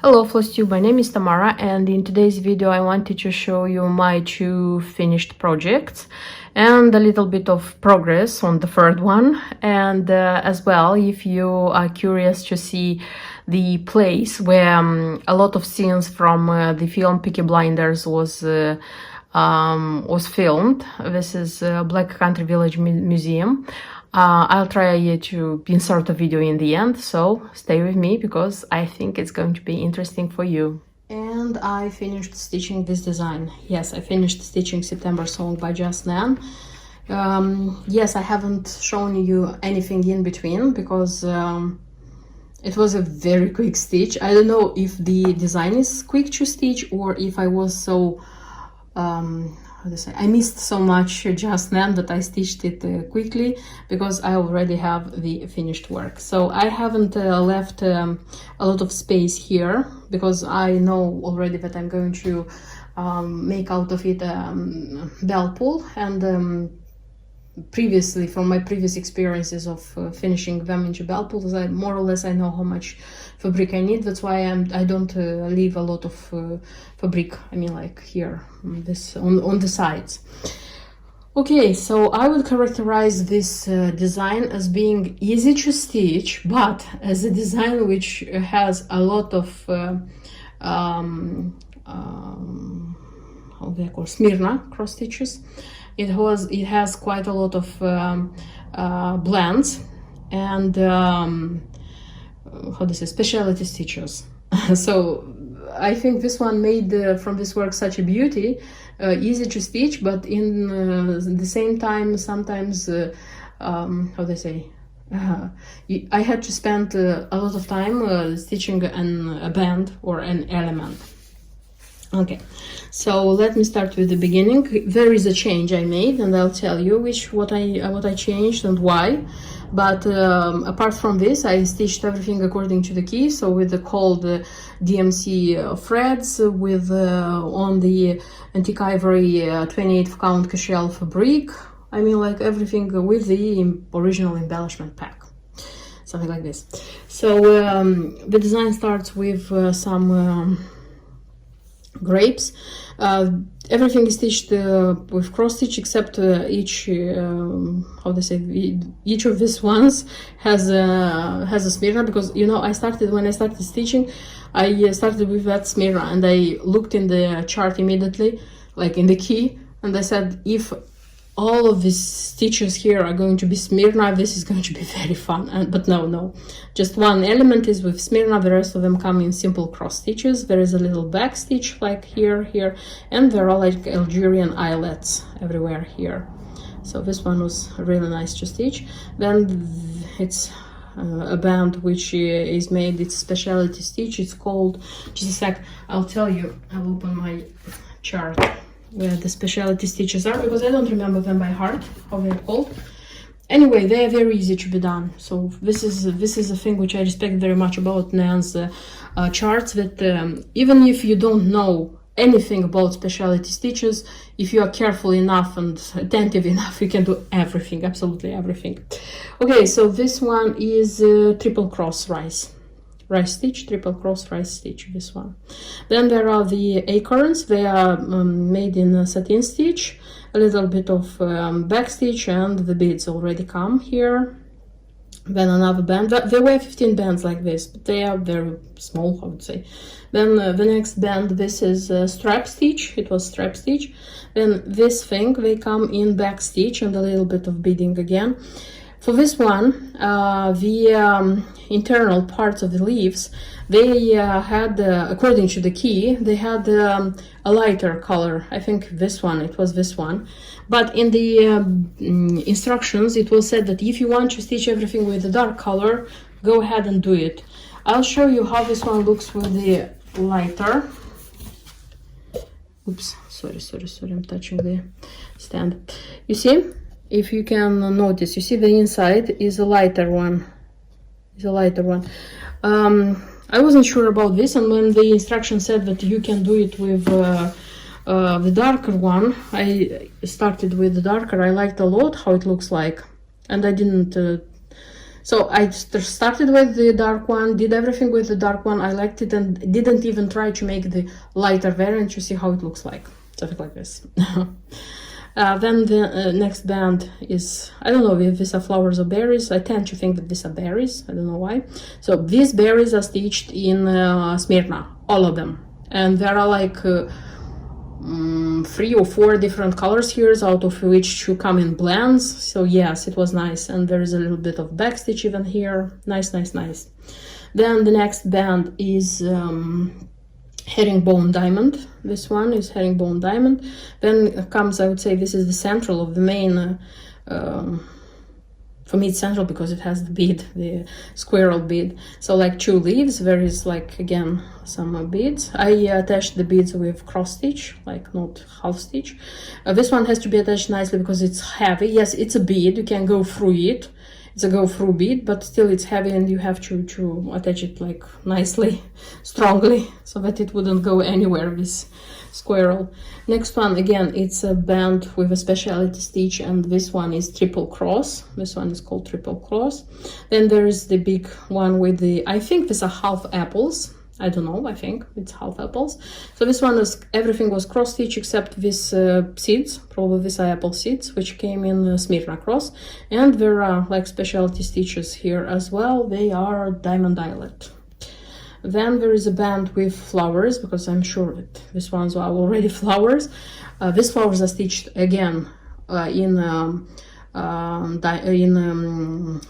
Hello FlossTube, my name is Tamara, and in today's video I wanted to show you my two finished projects and a little bit of progress on the third one. And as well, if you are curious to see the place where a lot of scenes from the film Peaky Blinders was filmed. This is Black Country Village Museum. I'll try to insert a video in the end, so stay with me because I think it's going to be interesting for you. And I finished stitching this design. Yes, I finished stitching September Song by Just Nan. Yes, I haven't shown you anything in between because it was a very quick stitch. I don't know if the design is quick to stitch or if I was so I missed so much Just Nan that I stitched it quickly because I already have the finished work. So I haven't left a lot of space here because I know already that I'm going to make out of it bell pull, and previously, from my previous experiences of finishing them into bell pulls, I more or less I know how much fabric I need. That's why I don't leave a lot of fabric. I mean, like here, this on the sides. Okay, so I would characterize this design as being easy to stitch, but as a design which has a lot of how they call Smyrna cross stitches. It has quite a lot of blends and how to say, specialty stitches. So I think this one made from this work such a beauty, easy to stitch, but in the same time sometimes how they say, I had to spend a lot of time stitching a band or an element. Okay, so let me start with the beginning. There is a change I made, and I'll tell you what I changed and why. But apart from this, I stitched everything according to the key. So with the cold DMC threads, with on the antique ivory 28 count Cashel fabric. I mean, like everything with the original embellishment pack, something like this. So the design starts with some grapes. Everything is stitched with cross stitch except each how they say, each of these ones has a Smyrna, because when I started stitching, I started with that Smyrna, and I looked in the chart immediately, like in the key, and I said, if all of these stitches here are going to be Smyrna, this is going to be very fun. But no, just one element is with Smyrna, the rest of them come in simple cross stitches. There is a little back stitch like here, and there are like Algerian eyelets everywhere here. So this one was really nice to stitch. Then it's a band which is made, it's specialty stitch. It's called, just a sec, I'll tell you, I'll open my chart where the specialty stitches are, because I don't remember them by heart, how they're called. Anyway, they are very easy to be done. So this is a thing which I respect very much about Nan's charts, that even if you don't know anything about specialty stitches, if you are careful enough and attentive enough, you can do everything, absolutely everything. Okay, so this one is triple cross rice stitch, triple cross rice stitch, this one. Then there are the Acorns. They are made in satin stitch, a little bit of back stitch, and the beads already come here. Then another band. There were 15 bands like this, but they are very small, I would say. Then the next band, this is strap stitch. It was strap stitch. Then this thing, they come in back stitch and a little bit of beading again. For this one, the internal parts of the leaves, they had, according to the key, they had a lighter color. I think it was this one. But in the instructions, it was said that if you want to stitch everything with a dark color, go ahead and do it. I'll show you how this one looks with the lighter. Oops, sorry, I'm touching the stand. You see? If you can notice, you see the inside is a lighter one. I wasn't sure about this, and when the instruction said that you can do it with the darker one, I started with the darker. I liked a lot how it looks like, and I didn't So I started with the dark one, did everything with the dark one. I liked it and didn't even try to make the lighter variant to see how it looks like. Something like this. Then the next band is, I don't know if these are flowers or berries. I tend to think that these are berries. I don't know why. So these berries are stitched in Smyrna, all of them. And there are like 3 or 4 different colors here, out of which 2 come in blends. So yes, it was nice. And there is a little bit of backstitch even here. Nice, nice, nice. Then the next band is herringbone diamond. This one is herringbone diamond. Then comes, I would say, this is the central of the main. For me, it's central because it has the bead, the squirrel bead. So like 2 leaves, there is like, again, some beads. I attached the beads with cross stitch, like not half stitch. This one has to be attached nicely because it's heavy. Yes, it's a bead, you can go through it. It's a go through bead, but still it's heavy and you have to attach it like nicely, strongly, so that it wouldn't go anywhere, this squirrel. Next one, again, it's a band with a specialty stitch, and this one is triple cross. This one is called triple cross. Then there is the big one with the, I think these are half apples. I don't know, I think it's half apples. So this one is, everything was cross stitch except these seeds, probably these are apple seeds, which came in Smyrna cross. And there are like specialty stitches here as well. They are diamond eyelet. Then there is a band with flowers, because I'm sure that these ones are already flowers. These flowers are stitched again in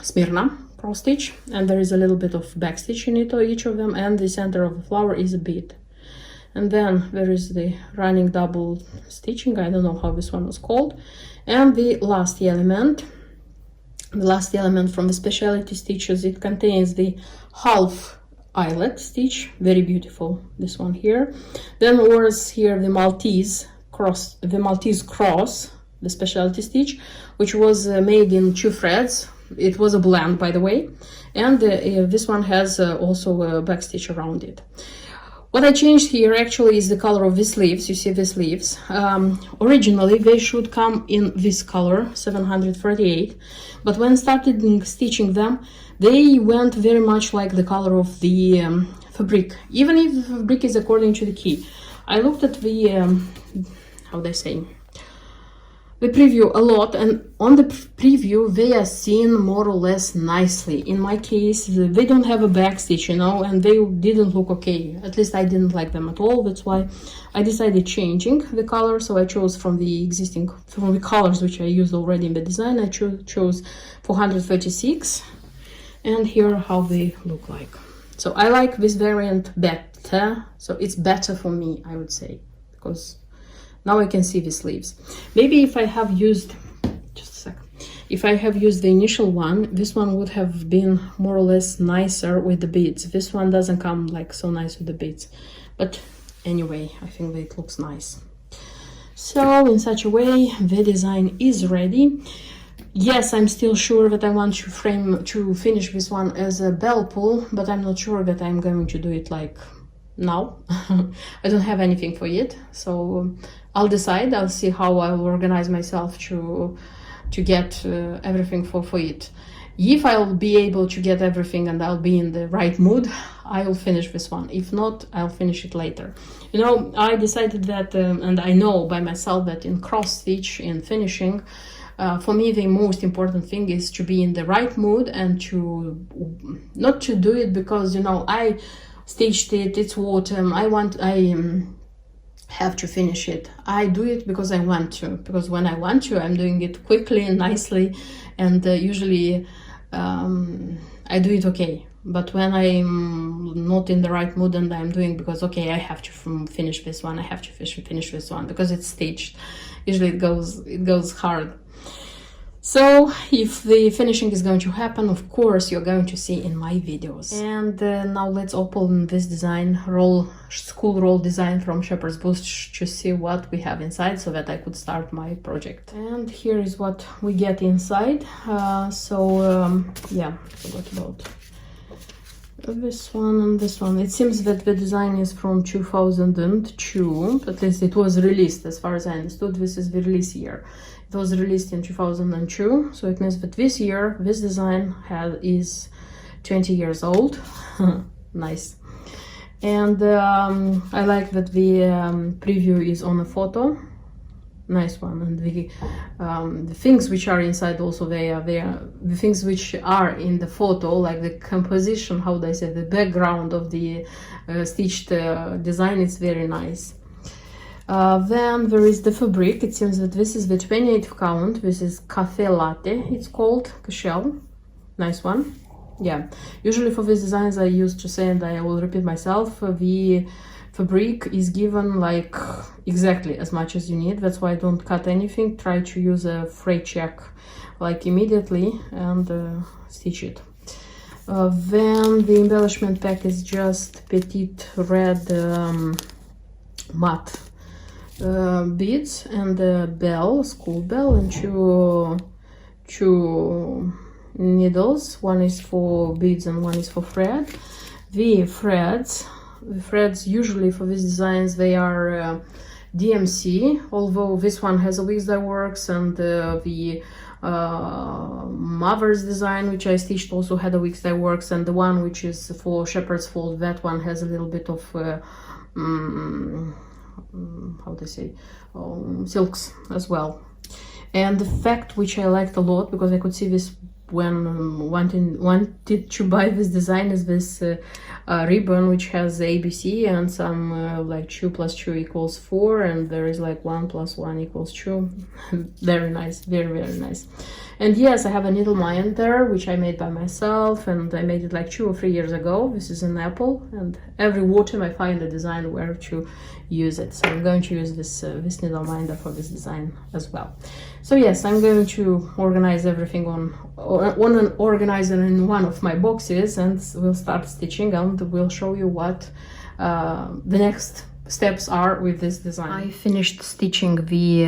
Smyrna cross stitch, and there is a little bit of back stitch in it, each of them, and the center of the flower is a bead. And then there is the running double stitching, I don't know how this one was called. And the last element from the specialty stitches, it contains the half eyelet stitch, very beautiful, this one here. Then was here the Maltese Cross, the specialty stitch, which was made in 2 threads. It was a blend, by the way, and this one has also a back stitch around it. What I changed here actually is the color of these leaves. You see these leaves. Originally they should come in this color, 738, but when I started stitching them, they went very much like the color of the fabric, even if the fabric is according to the key. I looked at the how they say, the preview a lot, and on the preview they are seen more or less nicely. In my case, they don't have a back stitch, you know, and they didn't look okay. At least I didn't like them at all. That's why I decided changing the color. So I chose from the colors which I used already in the design. I chose 436, and here are how they look like. So I like this variant better. So it's better for me, I would say, because now I can see the sleeves. Maybe if I have used, just a second, if I have used the initial one, this one would have been more or less nicer with the beads. This one doesn't come like so nice with the beads. But anyway, I think that it looks nice. So in such a way, the design is ready. Yes, I'm still sure that I want to finish this one as a bell pull, but I'm not sure that I'm going to do it like now. I don't have anything for it, so I'll decide. I'll see how I'll organize myself to get everything for it. If I'll be able to get everything and I'll be in the right mood, I'll finish this one. If not, I'll finish it later. You know, I decided that, and I know by myself that in cross stitch, in finishing, for me the most important thing is to be in the right mood and to not to do it because, you know, I stitched it, it's autumn, I have to finish it. I do it because I want to, because when I want to, I'm doing it quickly and nicely, and usually I do it okay. But when I'm not in the right mood and I'm doing because, okay, I have to finish this one, I have to finish this one because it's stitched, usually it goes hard. So if the finishing is going to happen, of course you're going to see in my videos. And now let's open this design, school roll design from Shepherd's Bush, to see what we have inside so that I could start my project. And here is what we get inside. Yeah, forgot about this one and this one. It seems that the design is from 2002, at least it was released, as far as I understood. This is the release year. It was released in 2002, so it means that this year this design is 20 years old. Nice. And I like that the preview is on a photo. Nice one. And the things which are inside also, they are the things which are in the photo, like the composition, how do I say, the background of the stitched design is very nice. Then there is the fabric. It seems that this is the 28th count. This is Cafe Latte, it's called, shell. Nice one. Yeah, usually for these designs I used to say, and I will repeat myself, the fabric is given like exactly as much as you need. That's why I don't cut anything. Try to use a fray check like immediately and stitch it. Then the embellishment pack is just petite red matte beads and a bell, school bell, and two needles. One is for beads and one is for thread. The threads usually for these designs, they are DMC, although this one has a weeks dye works, and the mother's design which I stitched also had a weeks dye works, and the one which is for shepherd's fold, that one has a little bit of how to say, silks as well. And the fact which I liked a lot, because I could see this when wanted to buy this design, is this ribbon which has ABC and some like 2 + 2 = 4, and there is like 1 + 1 = 2. Very nice, very nice. And yes, I have a needle mine there which I made by myself, and I made it like 2 or 3 years ago. This is an apple, and every autumn I find a design where to use it, so I'm going to use this needle minder for this design as well. So yes, I'm going to organize everything on an organizer in one of my boxes, and we'll start stitching, and we'll show you what the next steps are with this design. I finished stitching the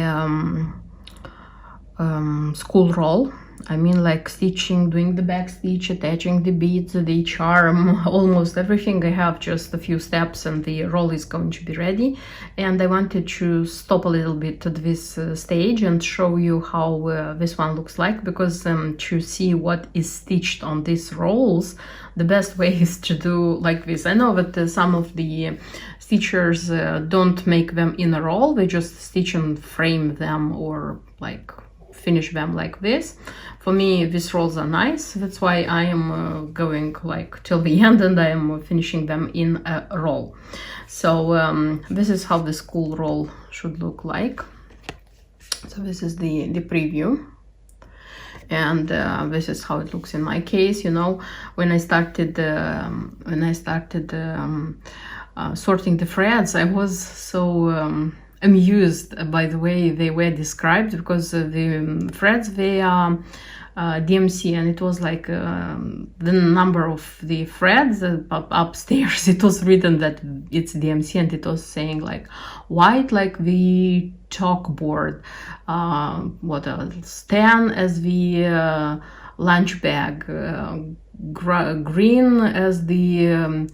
school roll. I mean, like stitching, doing the back stitch, attaching the beads, the charm, almost everything. I have just a few steps and the roll is going to be ready. And I wanted to stop a little bit at this stage and show you how this one looks like, because to see what is stitched on these rolls, the best way is to do like this. I know that some of the stitchers don't make them in a roll, they just stitch and frame them or like finish them like this. For me, these rolls are nice, that's why I am going like till the end, and I am finishing them in a roll. So this is how the school roll should look like. So this is the preview, and this is how it looks in my case. You know, when I started sorting the threads, I was so amused by the way they were described, because the threads, they are DMC, and it was like the number of the threads upstairs, it was written that it's DMC, and it was saying like white like the chalkboard, what else, tan as the lunch bag, green as the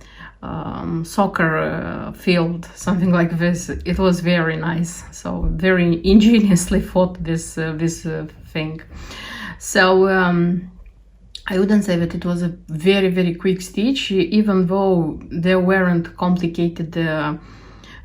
soccer field, something like this. It was very nice, so very ingeniously thought this thing. So I wouldn't say that it was a very quick stitch, even though there weren't complicated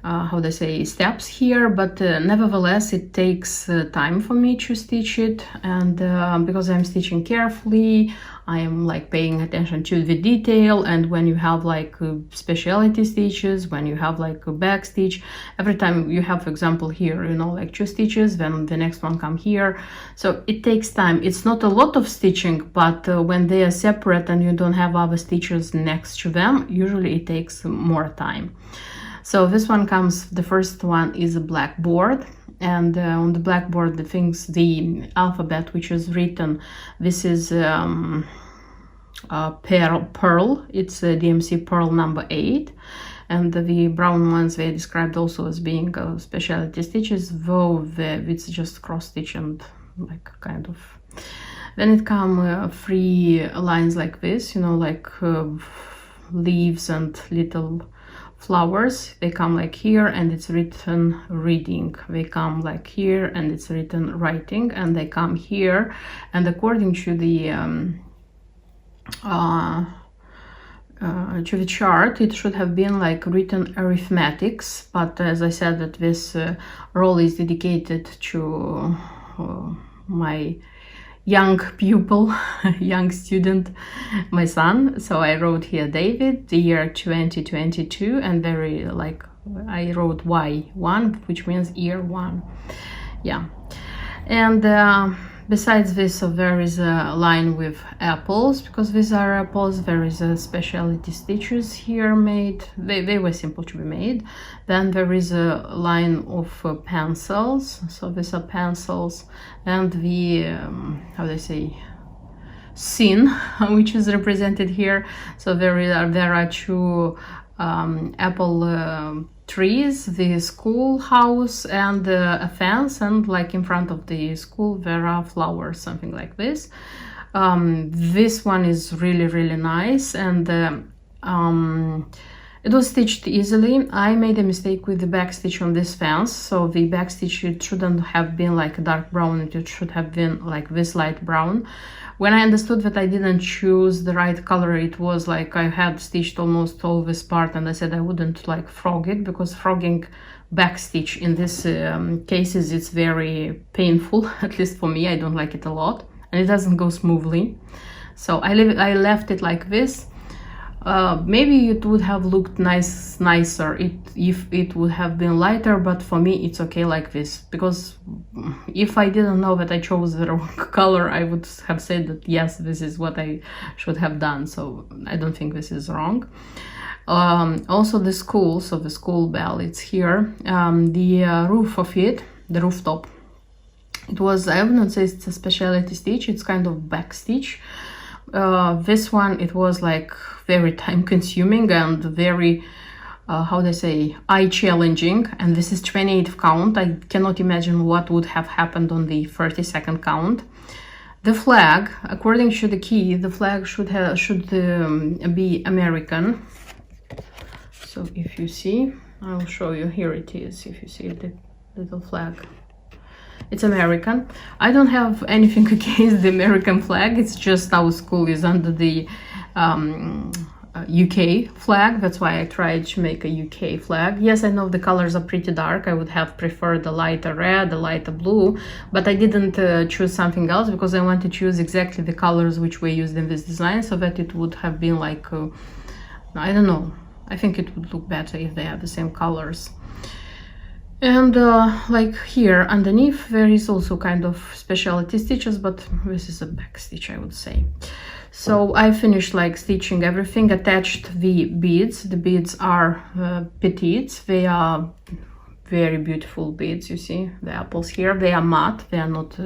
how do I say, steps here, but nevertheless it takes time for me to stitch it, and because I'm stitching carefully, I am like paying attention to the detail. And when you have like specialty stitches, when you have like a back stitch, every time you have, for example, here, you know, like 2 stitches, then the next one come here, so it takes time. It's not a lot of stitching, but when they are separate and you don't have other stitches next to them, usually it takes more time. So this one comes, the first one is a blackboard, and on the blackboard the alphabet which is written, this is pearl, it's DMC pearl number 8, and the brown ones, they described also as being specialty stitches, though it's just cross stitch and like kind of. Then it come 3 lines like this, you know, like leaves and little flowers. They come like here and it's written reading. They come like here and it's written writing, and they come here, and according to the chart, it should have been like written arithmetics, but as I said, that this role is dedicated to my young pupil, young student, my son. So I wrote here David, the year 2022, and very like I wrote Y1, which means year 1. Yeah. And besides this, there is a line with apples, because these are apples. There is a specialty stitches here made. They were simple to be made. Then there is a line of pencils. So these are pencils, and the how they say, scene, which is represented here. So there are two apple trees, the schoolhouse, and a fence, and like in front of the school there are flowers, something like this. This one is really nice, and it was stitched easily. I made a mistake with the back stitch on this fence. So the back stitch, it shouldn't have been like dark brown, it should have been like this light brown. When I understood that I didn't choose the right color, it was like I had stitched almost all this part, and I said I wouldn't like frog it, because frogging back stitch in this cases, it's very painful. At least for me, I don't like it a lot, and it doesn't go smoothly. So I left it like this. Maybe it would have looked nicer if it would have been lighter, but for me it's okay like this, because if I didn't know that I chose the wrong color, I would have said that yes, this is what I should have done. So I don't think this is wrong. Also the school, so the school bell, it's here. The roof of it, the rooftop, it was, I wouldn't say it's a specialty stitch, it's kind of back stitch. This one, it was like very time consuming and very how they say, eye challenging, and this is 28th count. I cannot imagine what would have happened on the 32nd count. The flag, according to the key, the flag should be American. So if you see, I'll show you, here it is, if you see the little flag, it's American. I don't have anything against the American flag, it's just our school is under the UK flag, that's why I tried to make a UK flag. Yes, I know the colors are pretty dark, I would have preferred the lighter red, the lighter blue, but I didn't choose something else because I want to choose exactly the colors which were used in this design, so that it would have been like, I don't know, I think it would look better if they have the same colors. And like here underneath there is also kind of specialty stitches, but this is a back stitch, I would say. So I finished like stitching everything, attached the beads. The beads are petites, they are very beautiful beads. You see the apples here, they are matte, they are not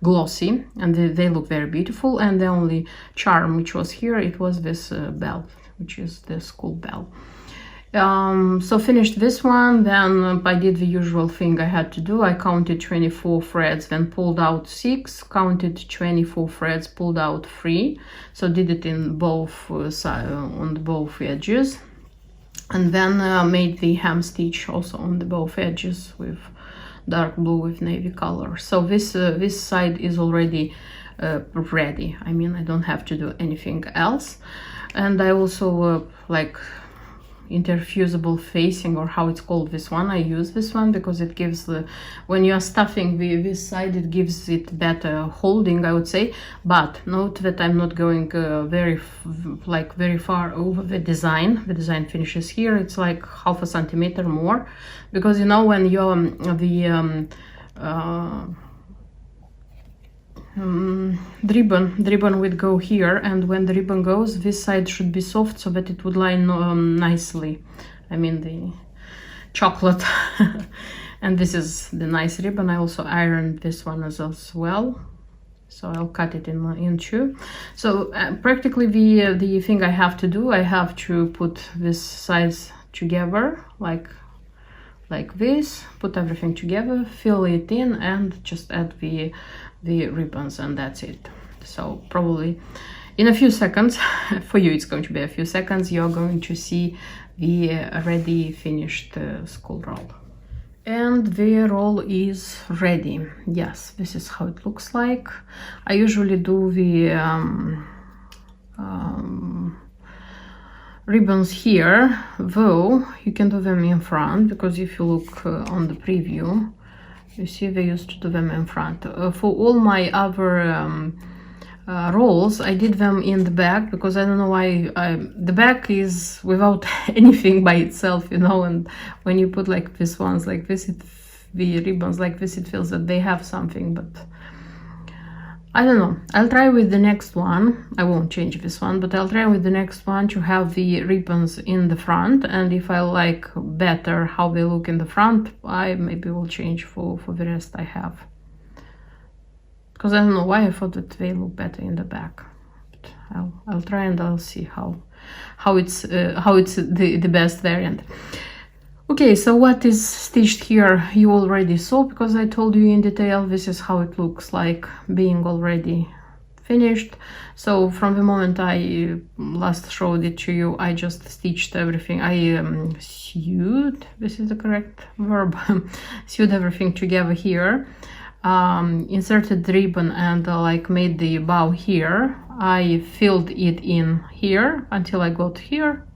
glossy, and they look very beautiful. And the only charm which was here, it was this bell, which is the school bell. So finished this one, then I did the usual thing I had to do. I counted 24 threads, then pulled out 6, counted 24 threads, pulled out 3. So did it in both on both edges, and then made the hem stitch also on the both edges with dark blue with navy color. So this side is already ready. I mean, I don't have to do anything else. And I also like interfusible facing, or how it's called, this one. I use this one because it gives the, when you are stuffing this side, it gives it better holding, I would say. But note that I'm not going very far over the design. The design finishes here, it's like half a centimeter more, because you know when you're the ribbon would go here, and when the ribbon goes, this side should be soft so that it would line nicely. I mean the chocolate. And this is the nice ribbon. I also ironed this one as well, so I'll cut it in two. So practically the thing I have to do, I have to put this size together like this, put everything together, fill it in, and just add the ribbons, and that's it. So probably in a few seconds, for you it's going to be a few seconds, you're going to see the ready finished school roll. And the roll is ready. Yes, this is how it looks like. I usually do the ribbons here, though you can do them in front, because if you look on the preview, you see they used to do them in front. For all my other rolls, I did them in the back, because I don't know why the back is without anything by itself, you know, and when you put like these ones like this, the ribbons like this, it feels that they have something, but I don't know. I'll try with the next one. I won't change this one, but I'll try with the next one to have the ribbons in the front, and if I like better how they look in the front, I maybe will change for the rest I have. Because I don't know why I thought that they look better in the back. But I'll try and I'll see how it's the best variant. Okay, so what is stitched here you already saw, because I told you in detail. This is how it looks like being already finished. So from the moment I last showed it to you, I just stitched everything. I sewed, this is the correct verb, sewed everything together here. Inserted the ribbon and like made the bow here. I filled it in here until I got here.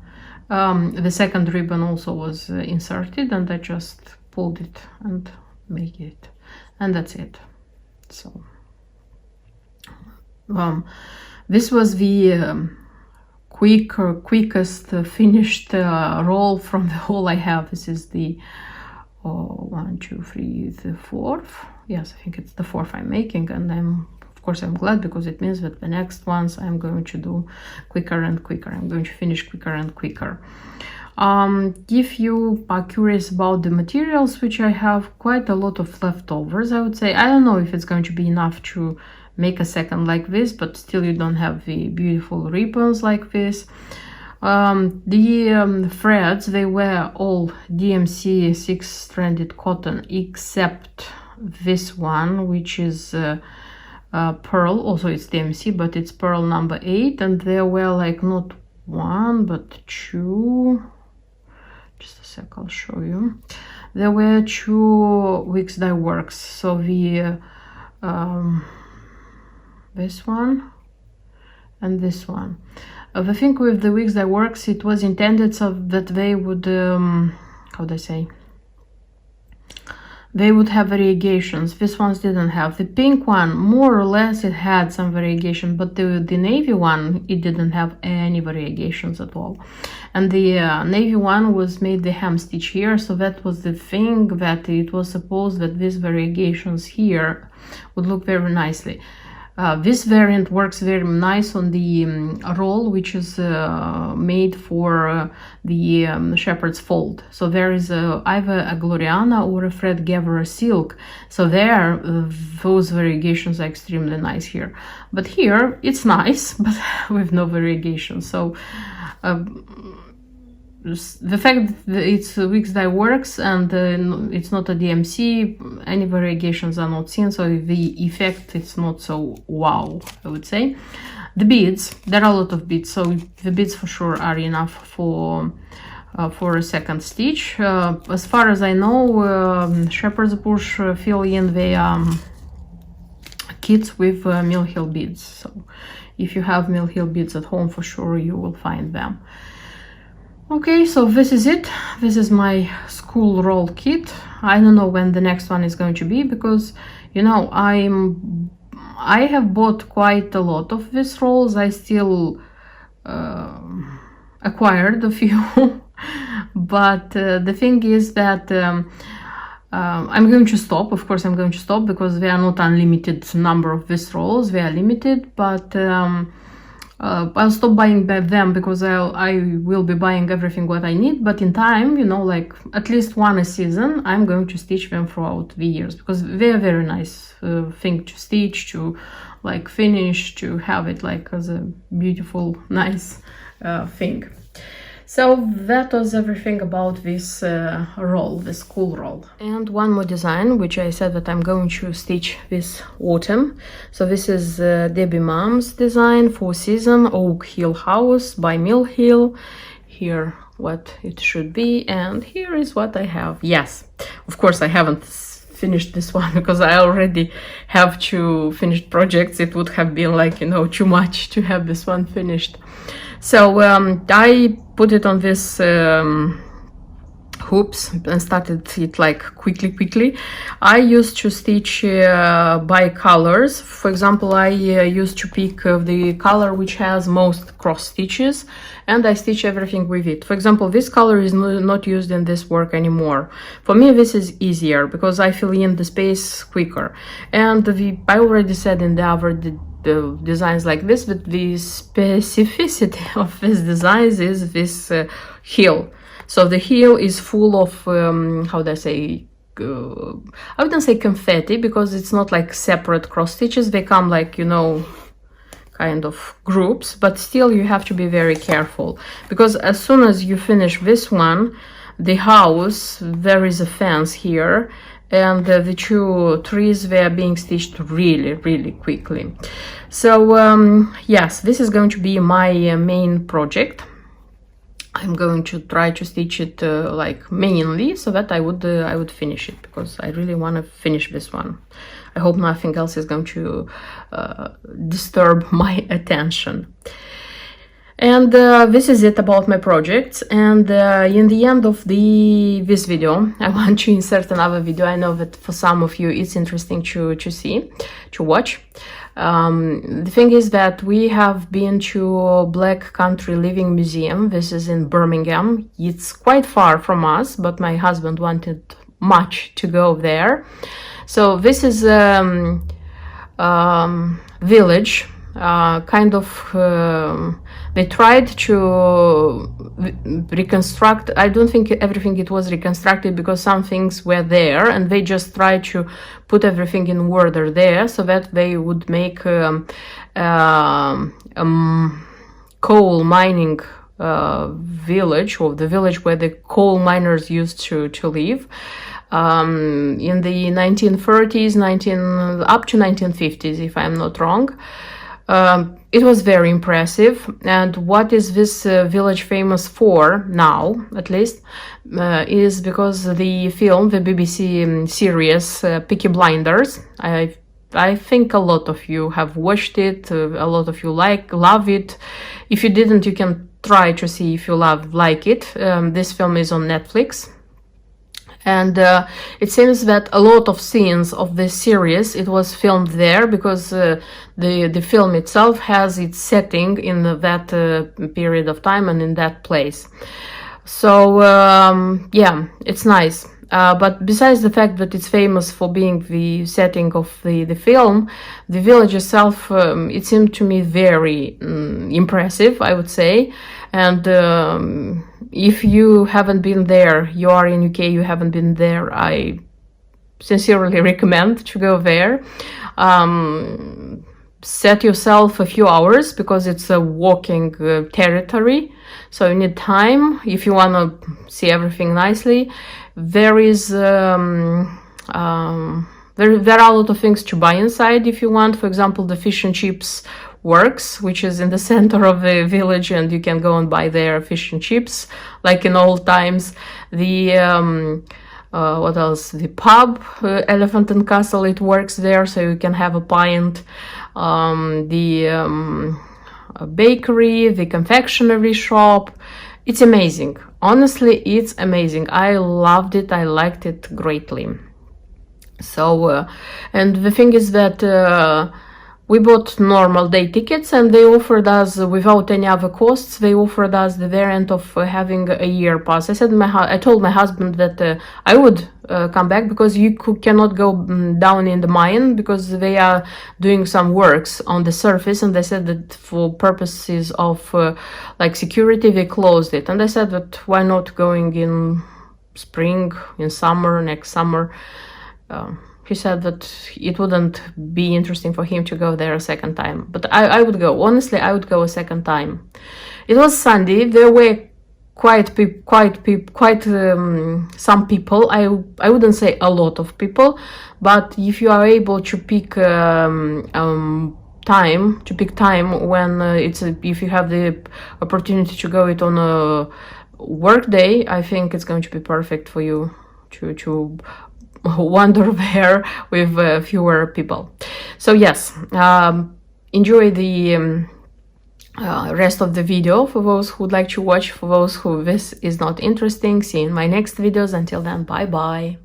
The second ribbon also was inserted, and I just pulled it and make it, and that's it. So this was the quickest finished roll from the whole I have. This is the 1, 2, 3, the fourth. Yes, I think it's the fourth I'm making, and of course I'm glad, because it means that the next ones I'm going to do quicker and quicker. I'm going to finish quicker and quicker. If you are curious about the materials, which I have quite a lot of leftovers, I would say, I don't know if it's going to be enough to make a second like this, but still you don't have the beautiful ribbons like this. The threads, they were all DMC 6-stranded cotton, except this one, which is pearl. Also it's DMC, but it's pearl number 8, and there were like not one but two. Just a sec, I'll show you. There were 2 Weeks Dye Works. So the this one and this one. The thing with the Weeks Dye Works, it was intended so that they would how do I say, they would have variegations. These ones didn't have. The pink one, more or less, it had some variegation, but the navy one, it didn't have any variegations at all. And the navy one was made the hem stitch here, so that was the thing, that it was supposed that these variegations here would look very nicely. This variant works very nice on the roll, which is made for the shepherd's fold. So there is either a Gloriana or a Fred Gatherer silk. So there, those variegations are extremely nice here. But here, it's nice, but with no variegation. So the fact that it's Weeks Dye Works and it's not a DMC, any variegations are not seen, so the effect is not so wow, I would say. The beads, there are a lot of beads, so the beads for sure are enough for a second stitch. As far as I know, Shepherd's Bush fill in the kits with Mill Hill beads, so if you have Mill Hill beads at home, for sure you will find them. Okay, so this is it. This is my school roll kit. I don't know when the next one is going to be, because, you know, I have bought quite a lot of these rolls. I still acquired a few, but the thing is that I'm going to stop. Of course, I'm going to stop, because they are not unlimited number of these rolls. They are limited, but I'll stop buying them, because I will be buying everything what I need, but in time, you know, like at least one a season, I'm going to stitch them throughout the years, because they're very nice thing to stitch, to like finish, to have it like as a beautiful, nice thing. So that was everything about this roll, this cool roll. And one more design, which I said that I'm going to stitch this autumn. So this is Debbie Mom's design for season, Oak Hill House by Mill Hill. Here what it should be, and here is what I have. Yes, of course I haven't finished this one because I already have two finished projects. It would have been like, you know, too much to have this one finished. So I put it on this hoops and started it like quickly. I used to stitch by colors. For example, I used to pick the color which has most cross stitches, and I stitch everything with it. For example, this color is not used in this work anymore. For me, this is easier because I fill in the space quicker. And I already said in the other the designs like this, but the specificity of this designs is this heel. So the heel is full of how do I say, I wouldn't say confetti because it's not like separate cross stitches. They come like, you know, kind of groups, but still you have to be very careful because as soon as you finish this one, the house, there is a fence here, and the two trees, they are being stitched really quickly. So yes, this is going to be my main project. I'm going to try to stitch it like mainly so that I would finish it because I really want to finish this one. I hope nothing else is going to disturb my attention. And this is it about my projects. And in the end of this video, I want to insert another video. I know that for some of you it's interesting to see, to watch. The thing is that we have been to Black Country Living Museum. This is in Birmingham. It's quite far from us, but my husband wanted much to go there. So this is village, kind of they tried to reconstruct. I don't think everything it was reconstructed because some things were there, and they just tried to put everything in order there so that they would make coal mining village, or the village where the coal miners used to live in the 1930s, up to 1950s, if I'm not wrong. It was very impressive, and what is this village famous for now, at least, is because the film, the BBC series Peaky Blinders. I think a lot of you have watched it, a lot of you love it. If you didn't, you can try to see if you like it. This film is on Netflix. And it seems that a lot of scenes of this series, it was filmed there because the film itself has its setting in that period of time and in that place. So yeah, it's nice. But besides the fact that it's famous for being the setting of the film, the village itself, it seemed to me very impressive, I would say. And if you haven't been there, you are in UK, you haven't been there, I sincerely recommend to go there. Set yourself a few hours because it's a walking territory, so you need time if you want to see everything nicely. There is there are a lot of things to buy inside if you want. For example, the fish and chips works, which is in the center of the village, and you can go and buy their fish and chips like in old times. The what else, the pub, Elephant and Castle, it works there, so you can have a pint. The bakery, the confectionery shop, it's amazing. Honestly, it's amazing. I loved it. I liked it greatly. So and the thing is that we bought normal day tickets, and they offered us, without any other costs, they offered us the variant of having a year pass. I told my husband that I would come back because you cannot go down in the mine because they are doing some works on the surface, and they said that for purposes of like security, they closed it. And I said that why not going in spring, in summer, next summer. He said that it wouldn't be interesting for him to go there a second time. But I would go. Honestly, I would go a second time. It was Sunday. There were some people. I wouldn't say a lot of people, but if you are able to pick time when if you have the opportunity to go it on a work day, I think it's going to be perfect for you to wander there with fewer people. So yes, enjoy the rest of the video for those who would like to watch. For those who this is not interesting, see you in my next videos. Until then, bye bye.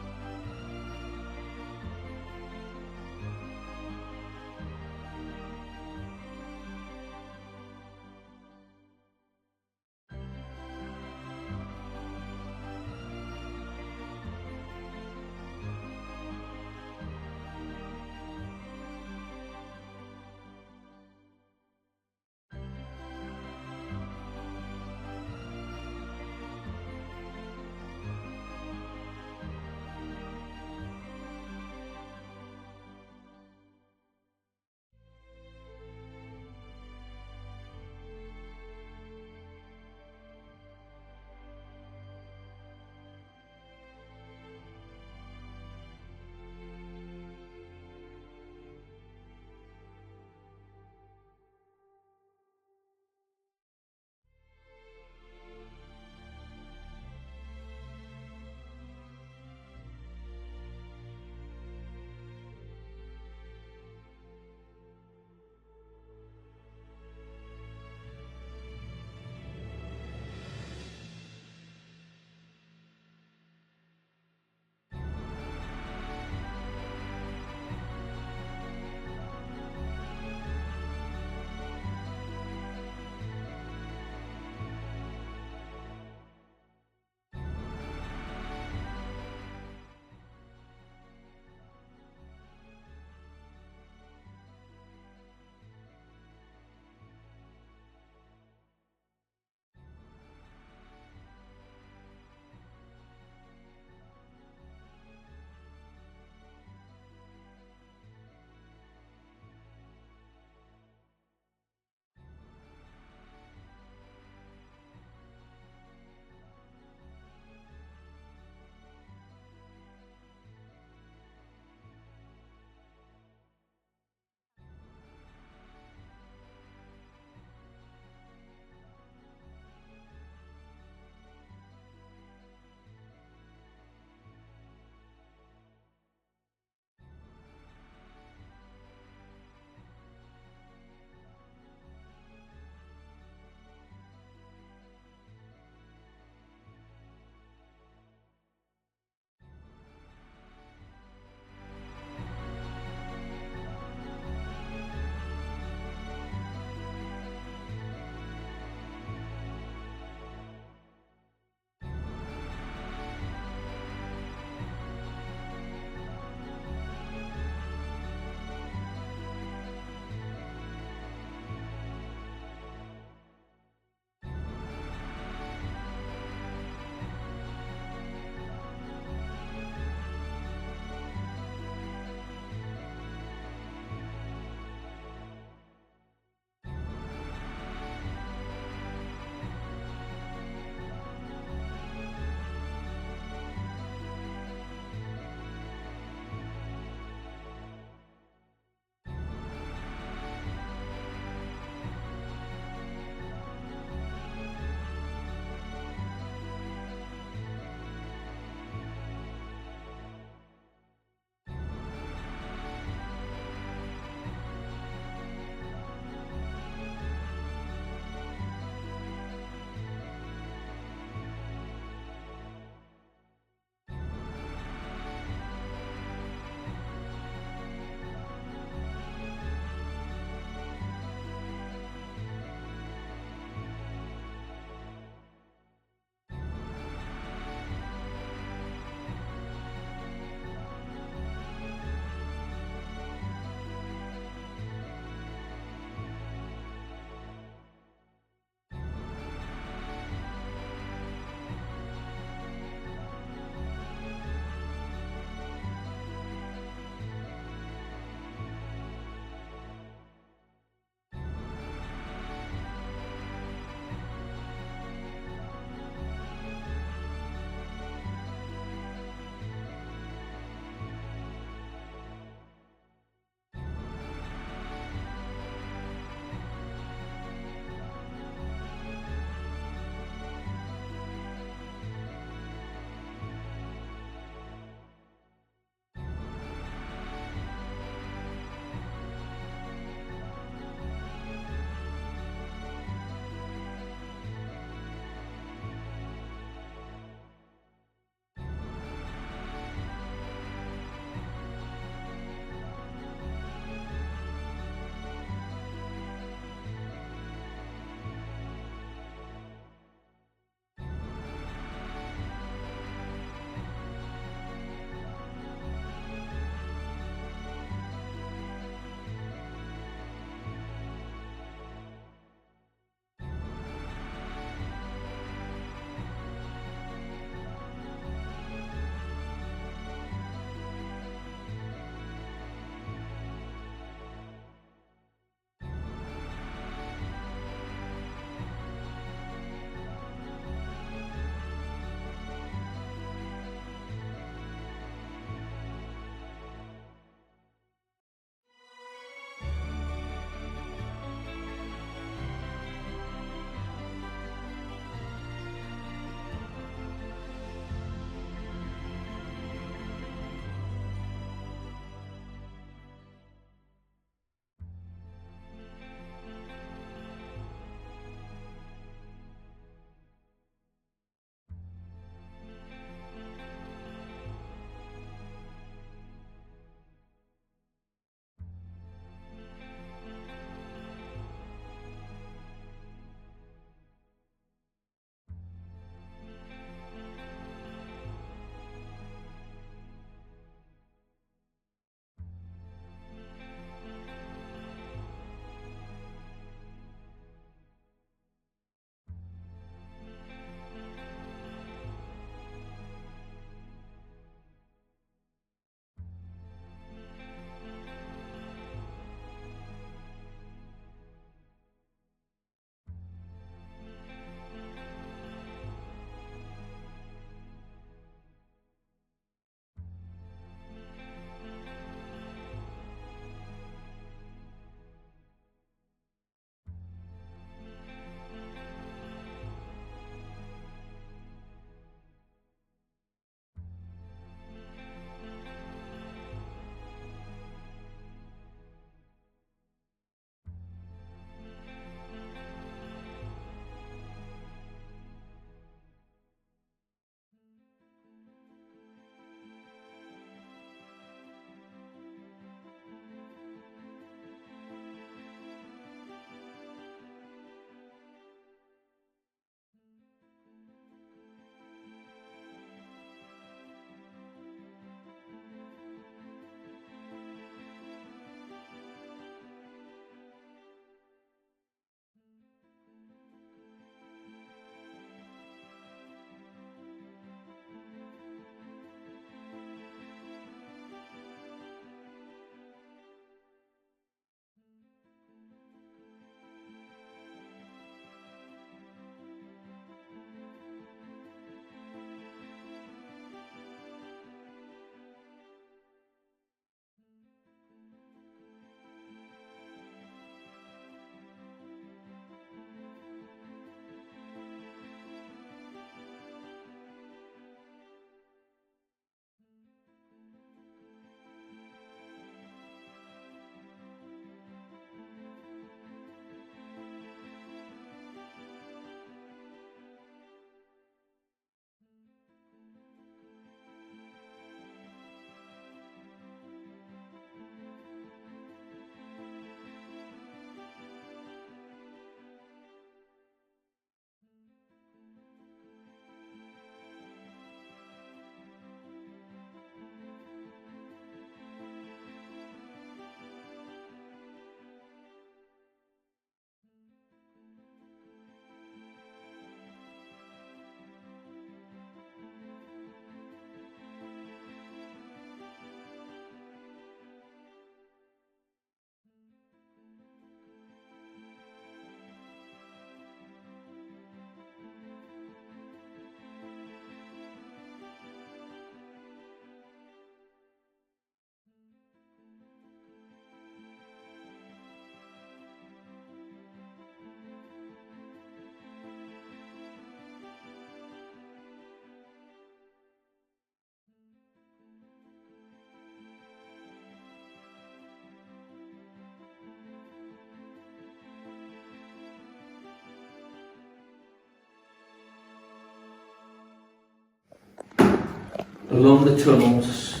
along the tunnels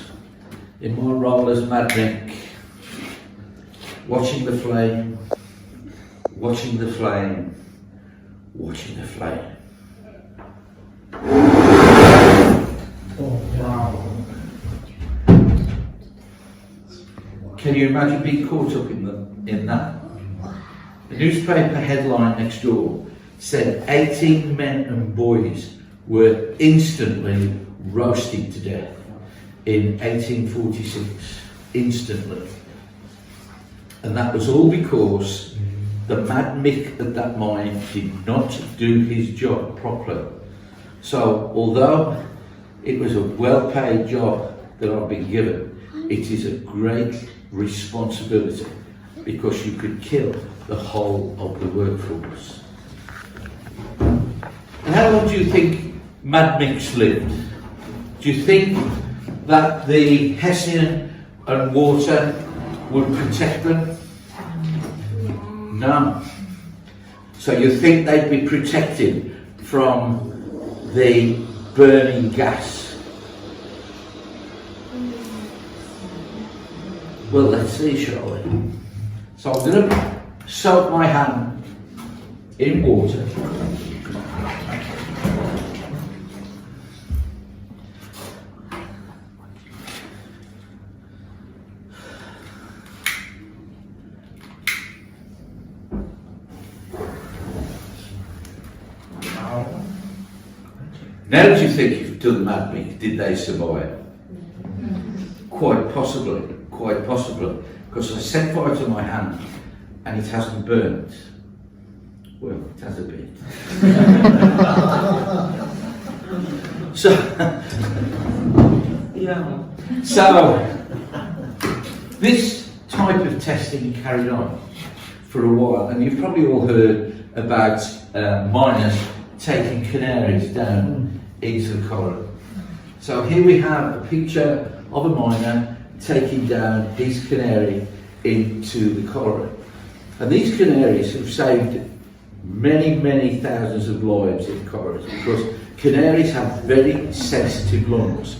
in my role as Mad Mick, watching the flame, watching the flame, watching the flame. Oh, wow. Can you imagine being caught up in that? The newspaper headline next door said 18 men and boys were instantly roasted to death in 1846. Instantly. And that was all because the Mad Mick at that mine did not do his job properly. So although it was a well-paid job that I've been given, it is a great responsibility because you could kill the whole of the workforce. And how long do you think Mad Micks lived? Do you think that the Hessian and water would protect them? No. So you think they'd be protected from the burning gas? Well, let's see, shall we? So I'm going to soak my hand in water. Now do you think if you've done Mad Mick, did they survive? Quite possibly, because I set fire to my hand and it hasn't burnt. Well, it has a bit. So, yeah. So, this type of testing carried on for a while, and you've probably all heard about miners taking canaries down into the corridor. So here we have a picture of a miner taking down his canary into the corridor. And these canaries have saved many, many thousands of lives in corridors because canaries have very sensitive lungs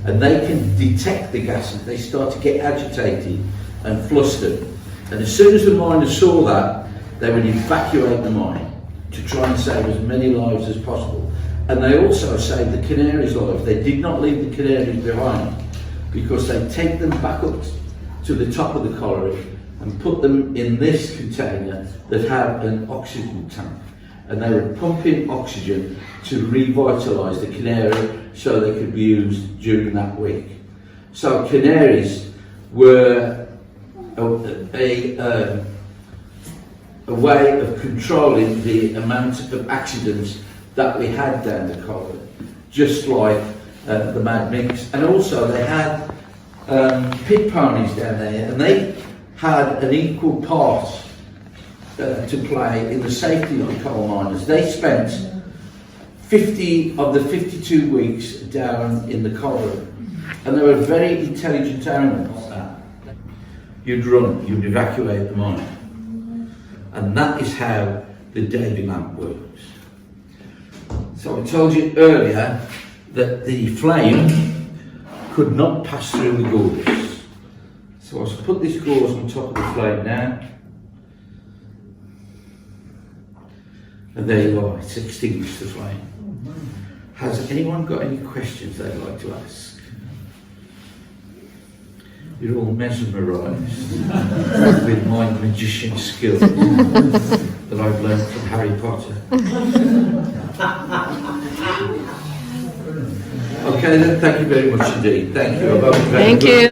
and they can detect the gases. They start to get agitated and flustered. And as soon as the miners saw that, they would evacuate the mine to try and save as many lives as possible. And they also saved the canaries' lives. They did not leave the canaries behind because they take them back up to the top of the colliery and put them in this container that had an oxygen tank. And they were pumping oxygen to revitalise the canary so they could be used during that week. So canaries were a way of controlling the amount of accidents that we had down the corridor, just like the Mad Micks. And also they had pit ponies down there, and they had an equal part to play in the safety of the coal miners. They spent 50 of the 52 weeks down in the corridor, and they were very intelligent animals. You'd run, you'd evacuate the mine. And that is how the Davy lamp works. So I told you earlier that the flame could not pass through the gauze. So I'll put this gauze on top of the flame now. And there you are, it's extinguished the flame. Has anyone got any questions they'd like to ask? You're all mesmerised with my magician skills that I've learned from Harry Potter. Okay then, thank you very much indeed. Thank you. Thank you.